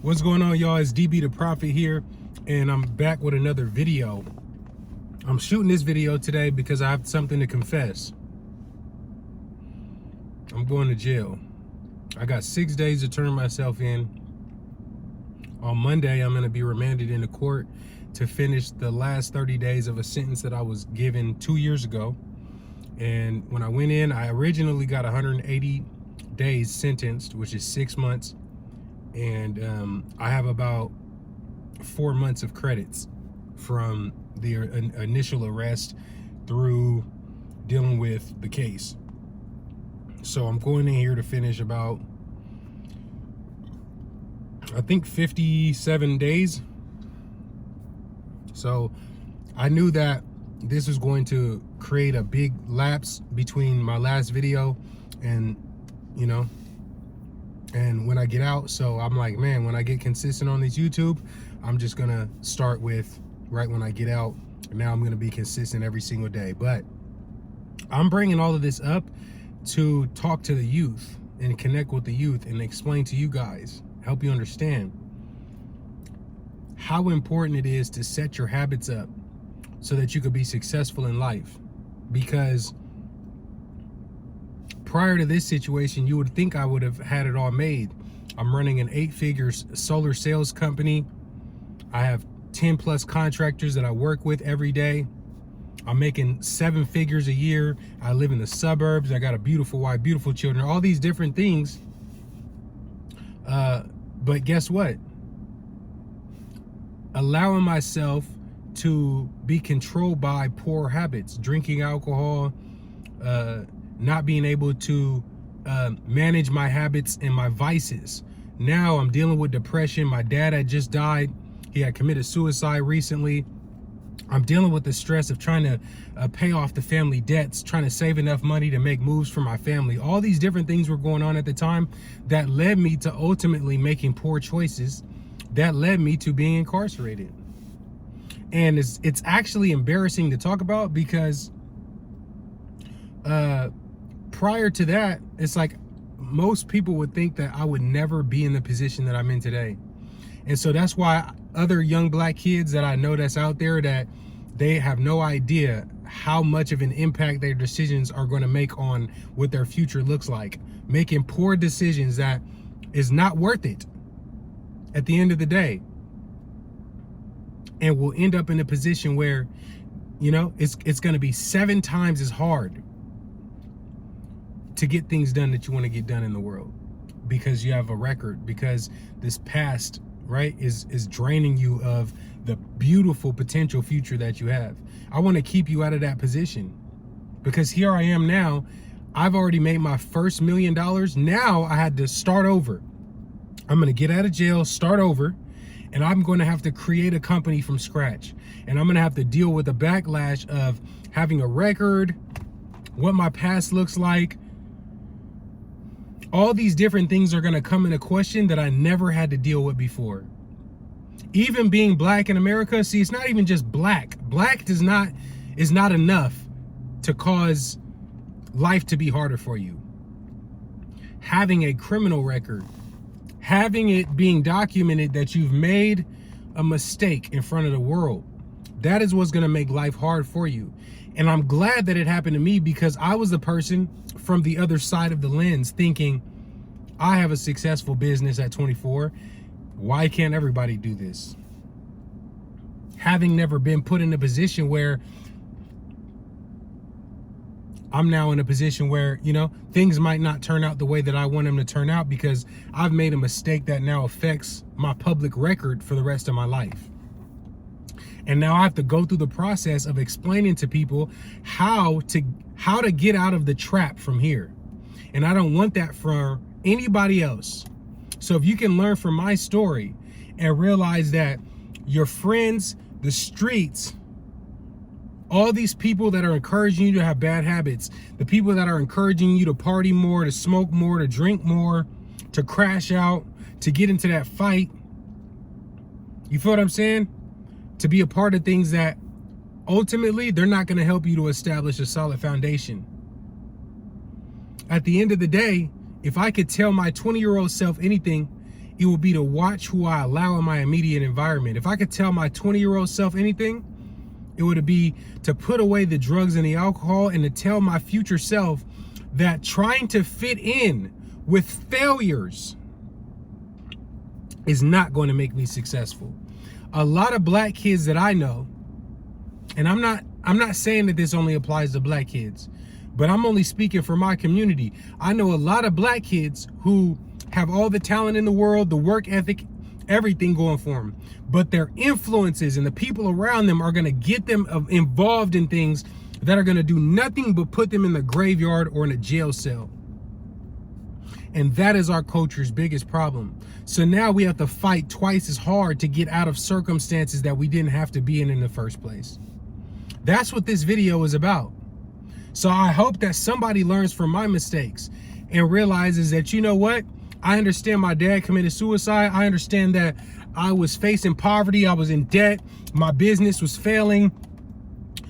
What's going on, y'all? It's DB the Prophet here, and I'm back with another video. I'm shooting this video today because I have something to confess. I'm going to jail. I got 6 days to turn myself in. On Monday, I'm going to be remanded into court to finish the last 30 days of a sentence that I was given 2 years ago. And when I went in, I originally got 180 days sentenced, which is 6 months. And I have about 4 months of credits from the initial arrest through dealing with the case. So I'm going in here to finish about, I think, 57 days. So I knew that this was going to create a big lapse between my last video and, and when I get out. So I'm like, man, when I get consistent on this YouTube, I'm just gonna start with right when I get out. And now I'm gonna be consistent every single day. But I'm bringing all of this up to talk to the youth and connect with the youth and explain to you guys, help you understand how important it is to set your habits up so that you could be successful in life. Because prior to this situation, you would think I would have had it all made. I'm running an 8-figure solar sales company. I have 10 plus contractors that I work with every day. I'm making 7 figures a year. I live in the suburbs. I got a beautiful wife, beautiful children, all these different things. But guess what? Allowing myself to be controlled by poor habits, drinking alcohol, not being able to manage my habits and my vices. Now I'm dealing with depression. My dad had just died. He had committed suicide recently. I'm dealing with the stress of trying to pay off the family debts, trying to save enough money to make moves for my family. All these different things were going on at the time that led me to ultimately making poor choices that led me to being incarcerated. And it's actually embarrassing to talk about because prior to that, it's like most people would think that I would never be in the position that I'm in today. And so that's why other young black kids that I know that's out there, that they have no idea how much of an impact their decisions are going to make on what their future looks like. Making poor decisions that is not worth it at the end of the day. And will end up in a position where, it's going to be 7 times as hard to get things done that you want to get done in the world, because you have a record, because this past, right, is draining you of the beautiful potential future that you have. I want to keep you out of that position, because here I am now. I've already made my first $1 million. Now I had to start over. I'm going to get out of jail, start over, and I'm going to have to create a company from scratch. And I'm going to have to deal with the backlash of having a record, what my past looks like. All these different things are going to come into question that I never had to deal with before. Even being black in America, see, it's not even just black. Black is not enough to cause life to be harder for you. Having a criminal record, having it being documented that you've made a mistake in front of the world, that is what's going to make life hard for you. And I'm glad that it happened to me, because I was the person from the other side of the lens thinking, I have a successful business at 24. Why can't everybody do this? Having never been put in a position where I'm now in a position where, things might not turn out the way that I want them to turn out, because I've made a mistake that now affects my public record for the rest of my life. And now I have to go through the process of explaining to people how to get out of the trap from here. And I don't want that for anybody else. So if you can learn from my story and realize that your friends, the streets, all these people that are encouraging you to have bad habits, the people that are encouraging you to party more, to smoke more, to drink more, to crash out, to get into that fight, you feel what I'm saying? To be a part of things that ultimately they're not going to help you to establish a solid foundation. At the end of the day, if I could tell my 20-year-old self anything, it would be to watch who I allow in my immediate environment. If I could tell my 20-year-old self anything, it would be to put away the drugs and the alcohol, and to tell my future self that trying to fit in with failures is not going to make me successful. A lot of black kids that I know, and I'm not saying that this only applies to black kids, but I'm only speaking for my community. I know a lot of black kids who have all the talent in the world, the work ethic, everything going for them, but their influences and the people around them are going to get them involved in things that are going to do nothing but put them in the graveyard or in a jail cell. And that is our culture's biggest problem. So now we have to fight twice as hard to get out of circumstances that we didn't have to be in the first place. That's what this video is about. So I hope that somebody learns from my mistakes and realizes that, you know what? I understand my dad committed suicide. I understand that I was facing poverty. I was in debt. My business was failing.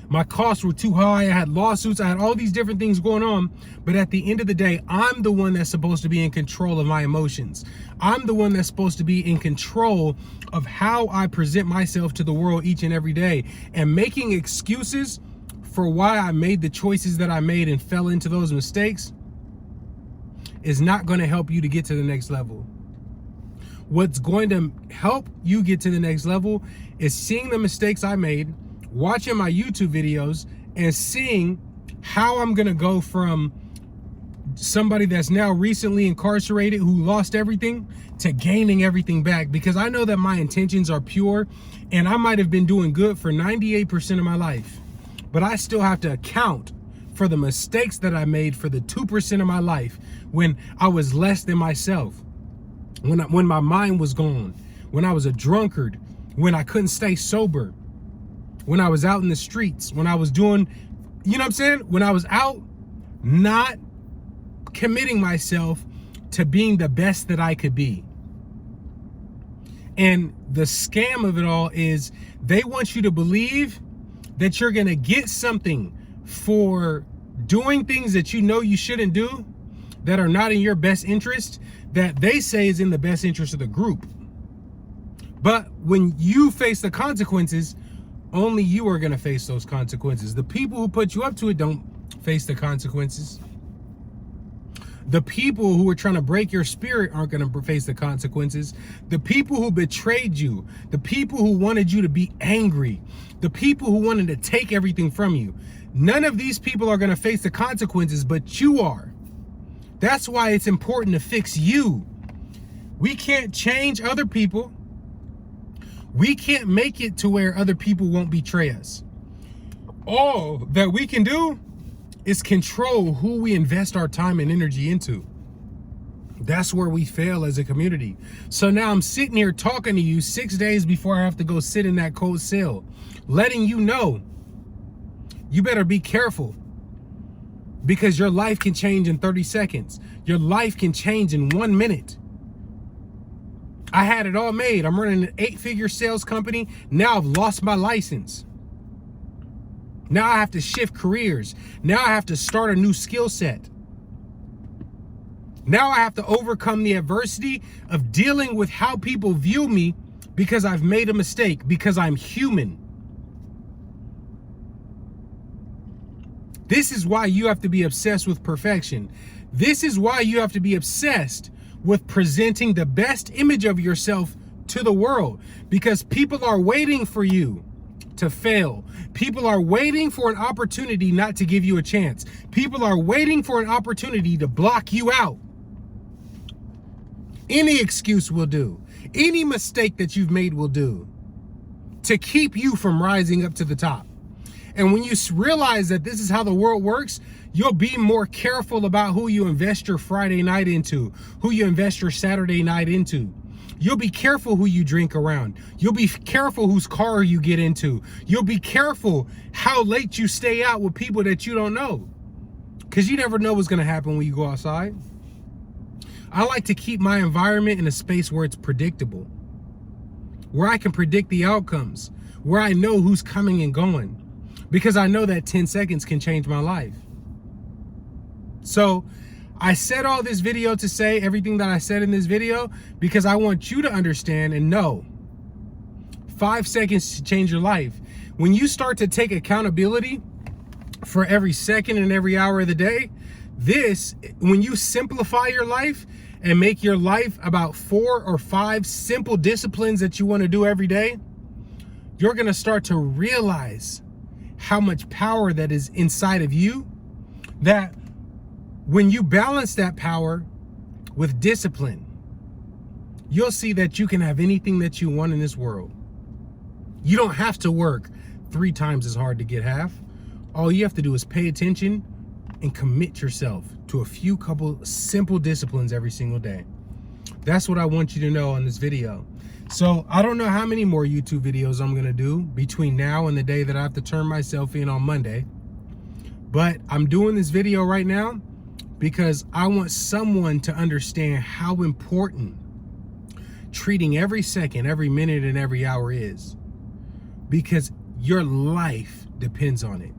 My costs were too high. I had lawsuits. I had all these different things going on. But at the end of the day, I'm the one that's supposed to be in control of my emotions. I'm the one that's supposed to be in control of how I present myself to the world each and every day. And making excuses for why I made the choices that I made and fell into those mistakes is not going to help you to get to the next level. What's going to help you get to the next level is seeing the mistakes I made, watching my YouTube videos, and seeing how I'm going to go from somebody that's now recently incarcerated who lost everything to gaining everything back, because I know that my intentions are pure and I might have been doing good for 98% of my life, but I still have to account for the mistakes that I made for the 2% of my life when I was less than myself, when my mind was gone, when I was a drunkard, when I couldn't stay sober, when I was out in the streets, when I was doing, you know what I'm saying? When I was out not committing myself to being the best that I could be. And the scam of it all is they want you to believe that you're going to get something for doing things that you know you shouldn't do, that are not in your best interest, that they say is in the best interest of the group. But when you face the consequences, only you are going to face those consequences. The people who put you up to it don't face the consequences. The people who are trying to break your spirit aren't going to face the consequences. The people who betrayed you, the people who wanted you to be angry, the people who wanted to take everything from you, none of these people are going to face the consequences, but you are. That's why it's important to fix you. We can't change other people. We can't make it to where other people won't betray us. All that we can do is control who we invest our time and energy into. That's where we fail as a community. So now I'm sitting here talking to you 6 days before I have to go sit in that cold cell, letting you know you better be careful, because your life can change in 30 seconds. Your life can change in 1 minute. I had it all made. I'm running an 8-figure sales company. Now I've lost my license. Now I have to shift careers. Now I have to start a new skill set. Now I have to overcome the adversity of dealing with how people view me because I've made a mistake, because I'm human. This is why you have to be obsessed with perfection. This is why you have to be obsessed with presenting the best image of yourself to the world, because people are waiting for you to fail. People are waiting for an opportunity not to give you a chance. People are waiting for an opportunity to block you out. Any excuse will do. Any mistake that you've made will do to keep you from rising up to the top. And when you realize that this is how the world works, you'll be more careful about who you invest your Friday night into, who you invest your Saturday night into. You'll be careful who you drink around. You'll be careful whose car you get into. You'll be careful how late you stay out with people that you don't know, because you never know what's going to happen when you go outside. I like to keep my environment in a space where it's predictable, where I can predict the outcomes, where I know who's coming and going, because I know that 10 seconds can change my life. So I said all this video to say everything that I said in this video because I want you to understand and know 5 seconds to change your life. When you start to take accountability for every second and every hour of the day, when you simplify your life and make your life about 4 or 5 simple disciplines that you want to do every day, you're going to start to realize how much power that is inside of you, that when you balance that power with discipline, you'll see that you can have anything that you want in this world. You don't have to work 3 times as hard to get half. All you have to do is pay attention and commit yourself to a couple simple disciplines every single day. That's what I want you to know on this video. So I don't know how many more YouTube videos I'm gonna do between now and the day that I have to turn myself in on Monday. But I'm doing this video right now because I want someone to understand how important treating every second, every minute, and every hour is. Because your life depends on it.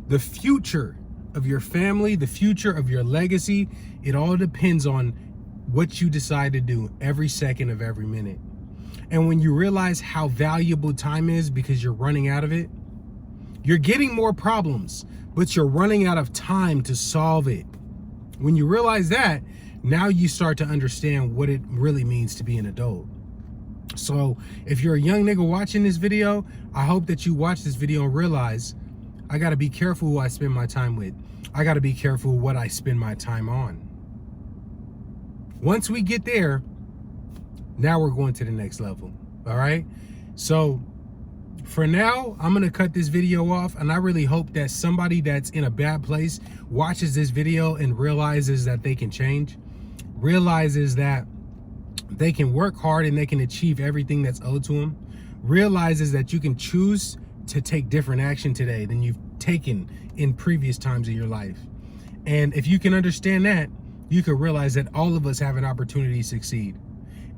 The future of your family, the future of your legacy, it all depends on what you decide to do every second of every minute. And when you realize how valuable time is because you're running out of it, you're getting more problems, but you're running out of time to solve it. When you realize that, now you start to understand what it really means to be an adult. So if you're a young nigga watching this video, I hope that you watch this video and realize I got to be careful who I spend my time with. I got to be careful what I spend my time on. Once we get there, now we're going to the next level. All right. So for now, I'm going to cut this video off, and I really hope that somebody that's in a bad place watches this video and realizes that they can change, realizes that they can work hard and they can achieve everything that's owed to them, realizes that you can choose to take different action today than you've taken in previous times of your life. And if you can understand that, you can realize that all of us have an opportunity to succeed.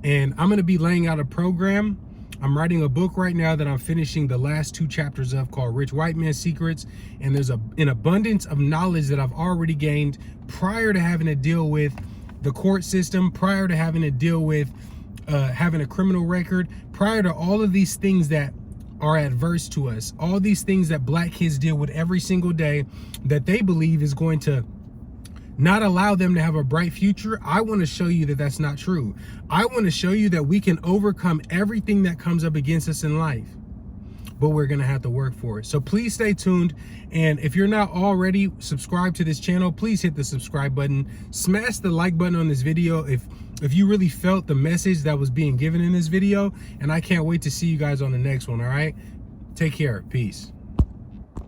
And I'm going to be laying out a program. I'm writing a book right now that I'm finishing the last 2 chapters of, called Rich White Man's Secrets. And there's an abundance of knowledge that I've already gained prior to having to deal with the court system, prior to having to deal with having a criminal record, prior to all of these things that are adverse to us, all these things that black kids deal with every single day that they believe is going to not allow them to have a bright future. I want to show you that that's not true. I want to show you that we can overcome everything that comes up against us in life, but we're going to have to work for it. So please stay tuned. And if you're not already subscribed to this channel, please hit the subscribe button, smash the like button on this video if you really felt the message that was being given in this video. And I can't wait to see you guys on the next one. All right, take care. Peace.